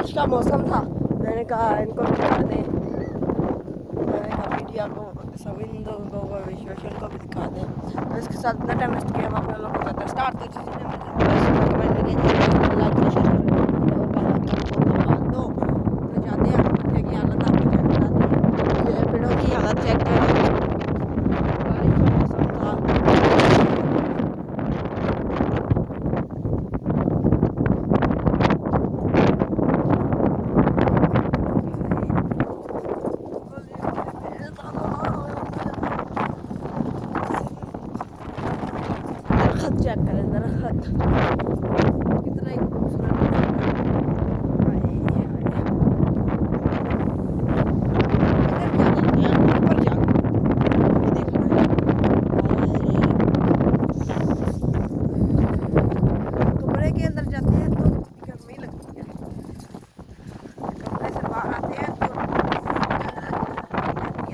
बारिश का मौसम था, मैंने कहा इनको भी दिखा दें। मैंने कहा मीडिया को सभी लोगों को विश्वेशन को भी दिखा दें। तो इसके साथ इतना टाइम वेस्ट किया हम अपने लोगों को करते हैं स्टार्ट। तो जिसने तो जाते हैं पत्ते की हालत आपको चेक कराते हैं। ये पेड़ों की हालत चेक करें। बारिश का मौसम था। दरख्त चेक करें, दरख्त कितना ही खूबसूरत कमरे के अंदर जाते हैं तो गर्मी लगती है, कमरे से बाहर आते हैं तो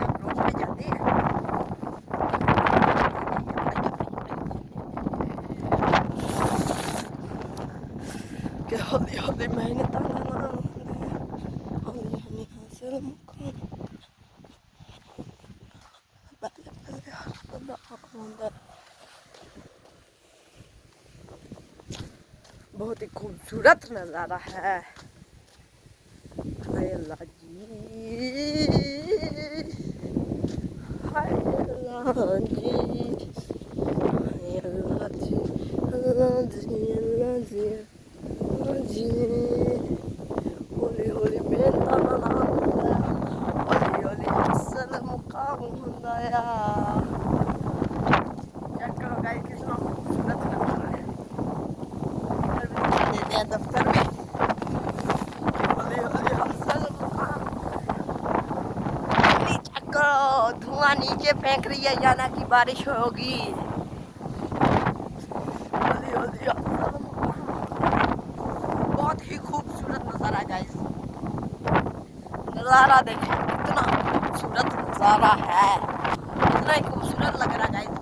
आप रोड पे जाते हैं। कि हौली हौली मेहनत हौली हौली हासिल मुकाम पहले पहले अंदर। बहुत ही खूबसूरत नज़ारा है। हाय अल्लाह जी, हाय अल्लाह जी, हाय अल्लाह जी, अल्लाह जी, अल्लाह जी, अल्लाह जी। हौली हौली मेहनत हौली हौली हासिल मुकाम होंदा या। चेक करो गाइस कितना खूबसूरत नज़ारा है। दफ्तर में हौली हौली हासिल मुकाम। चेक करो धुआं नीचे फेंक रही है, जाना की बारिश होगी। हौली हौली हासिल मुकाम। बहुत ही खूबसूरत नज़ारा है गाइस। नज़ारा देखें कितना खूबसूरत नज़ारा है, कितना ही खूबसूरत लग रहा है गाइस।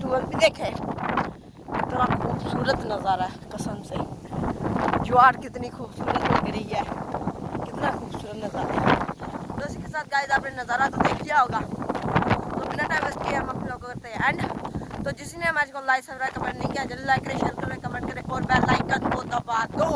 ट्वेल्व भी देखे कितना खूबसूरत नज़ारा है कसम से। ज्वार कितनी खूबसूरत लग रही है, कितना खूबसूरत नज़ारा है। तो इसके साथ गाइस आपने नज़ारा तो देख लिया होगा, तो बिना टाइम वेस्ट किए हम अपने लोग करते हैं एंड। तो जिसने हमारे को लाइक सब्सक्राइब कमेंट नहीं किया जल्दी लाइक करें, शेयर करें, कमेंट करें और बेल आइकन को दबा दो।